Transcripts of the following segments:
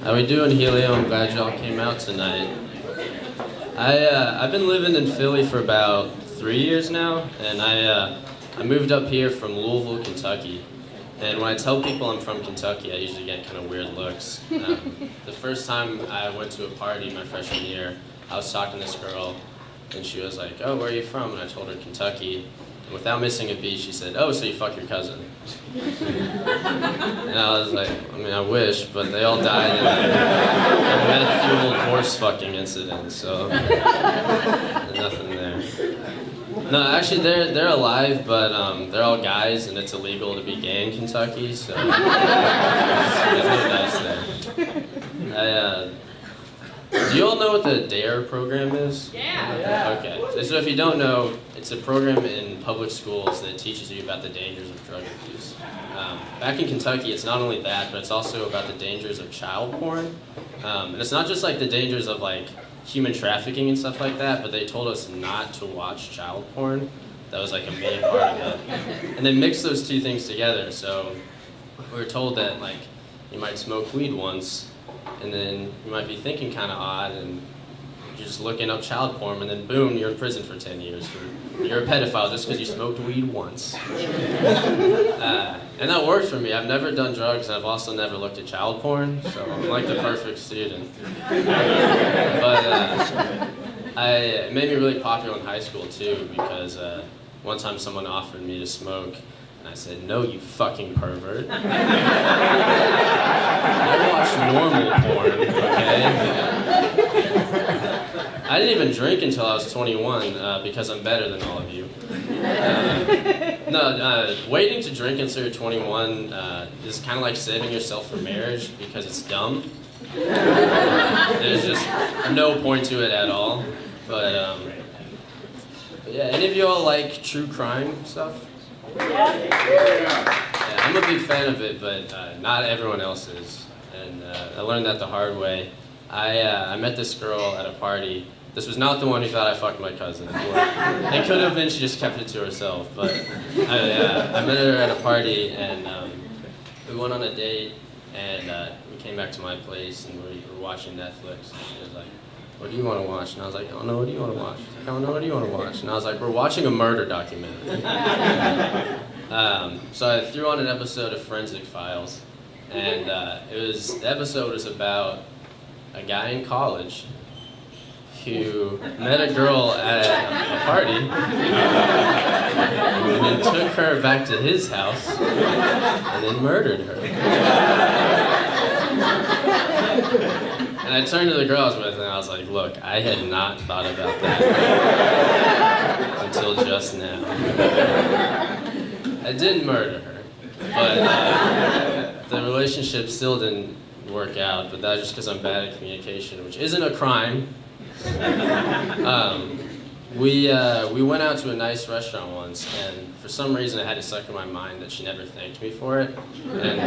How we doing, Helio? I'm glad y'all came out tonight. I've been living in Philly for about 3 years now, and I moved up here from Louisville, Kentucky. And when I tell people I'm from Kentucky, I usually get kind of weird looks. The first time I went to a party my freshman year, I was talking to this girl, and she was like, "Oh, where are you from?" And I told her Kentucky. And without missing a beat, she said, "Oh, so you fuck your cousin." And I was like, I mean, I wish, but they all died in a med-fueled horse fucking incident, so nothing there. No, actually, they're alive, but they're all guys, and it's illegal to be gay in Kentucky, so there's no dice there. Do you all know what the DARE program is? Yeah. Okay. So if you don't know, it's a program in public schools that teaches you about the dangers of drug abuse. Back in Kentucky, it's not only that, but it's also about the dangers of child porn. And it's not just like the dangers of like human trafficking and stuff like that, but they told us not to watch child porn. That was like a main part of it. And they mixed those two things together. So we were told that like you might smoke weed once, and then you might be thinking kind of odd, and you're just looking up child porn, and then boom, you're in prison for 10 years. You're a pedophile just because you smoked weed once. And that worked for me. I've never done drugs, and I've also never looked at child porn, so I'm like the perfect student. But it made me really popular in high school, too, because one time someone offered me to smoke, and I said, "No, you fucking pervert." I watch normal porn, okay? I didn't even drink until I was 21 because I'm better than all of you. Waiting to drink until you're 21 is kind of like saving yourself for marriage because it's dumb. There's just no point to it at all. But yeah, any of you all like true crime stuff? Yeah, I'm a big fan of it, but not everyone else is. And I learned that the hard way. I met this girl at a party. This was not the one who thought I fucked my cousin. It could have been, she just kept it to herself. But I met her at a party, and we went on a date, and we came back to my place, and we were watching Netflix. And she was like, "What do you want to watch?" And I was like, "I don't know, what do you want to watch?" "I don't know, what do you want to watch?" And I was like, "We're watching a murder documentary." So I threw on an episode of Forensic Files, and the episode was about a guy in college who met a girl at a party and then took her back to his house and then murdered her. And I turned to the girl I was with and I was like, "Look, I had not thought about that until just now." I didn't murder her, but the relationship still didn't work out, but that's just because I'm bad at communication, which isn't a crime. We went out to a nice restaurant once, and for some reason it had it stuck in my mind that she never thanked me for it. And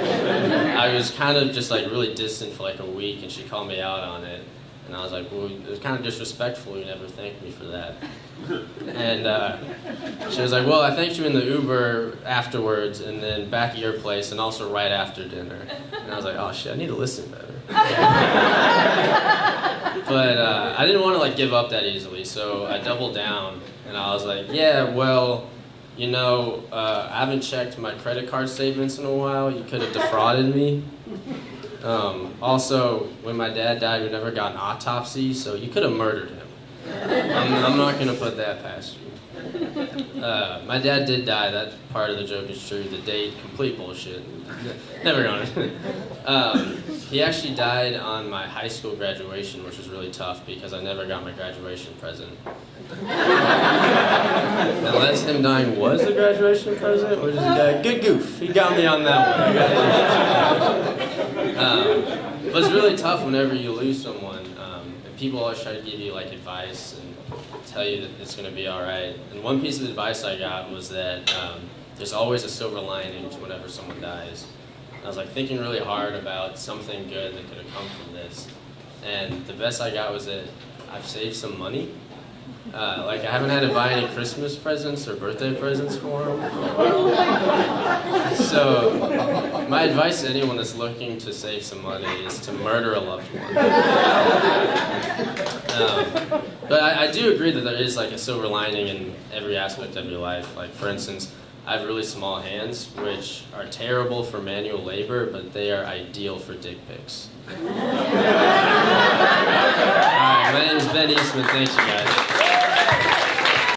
I was kind of just like really distant for like a week, and she called me out on it. And I was like, "Well, it was kind of disrespectful, you never thanked me for that." And she was like, "Well, I thanked you in the Uber afterwards, and then back at your place, and also right after dinner." And I was like, "Oh shit, I need to listen better." But I didn't want to like give up that easily, so I doubled down, and I was like, "Yeah, well, you know, I haven't checked my credit card statements in a while. You could have defrauded me. Also, when my dad died, we never got an autopsy, so you could have murdered him. I'm not going to put that past you." My dad did die. That part of the joke is true. The date, complete bullshit. Never gonna. He actually died on my high school graduation, which was really tough because I never got my graduation present. Unless him dying was the graduation present, which is a good goof. He got me on that one. But it's really tough whenever you lose someone. And people always try to give you like advice and tell you that it's going to be all right. And one piece of advice I got was that there's always a silver lining to whenever someone dies. And I was like thinking really hard about something good that could have come from this. And the best I got was that I've saved some money. Like, I haven't had to buy any Christmas presents or birthday presents for him. So, my advice to anyone that's looking to save some money is to murder a loved one. But I do agree that there is like a silver lining in every aspect of your life. Like, for instance, I have really small hands, which are terrible for manual labor, but they are ideal for dick pics. Alright, my name is Ben Eastman. Thank you, guys.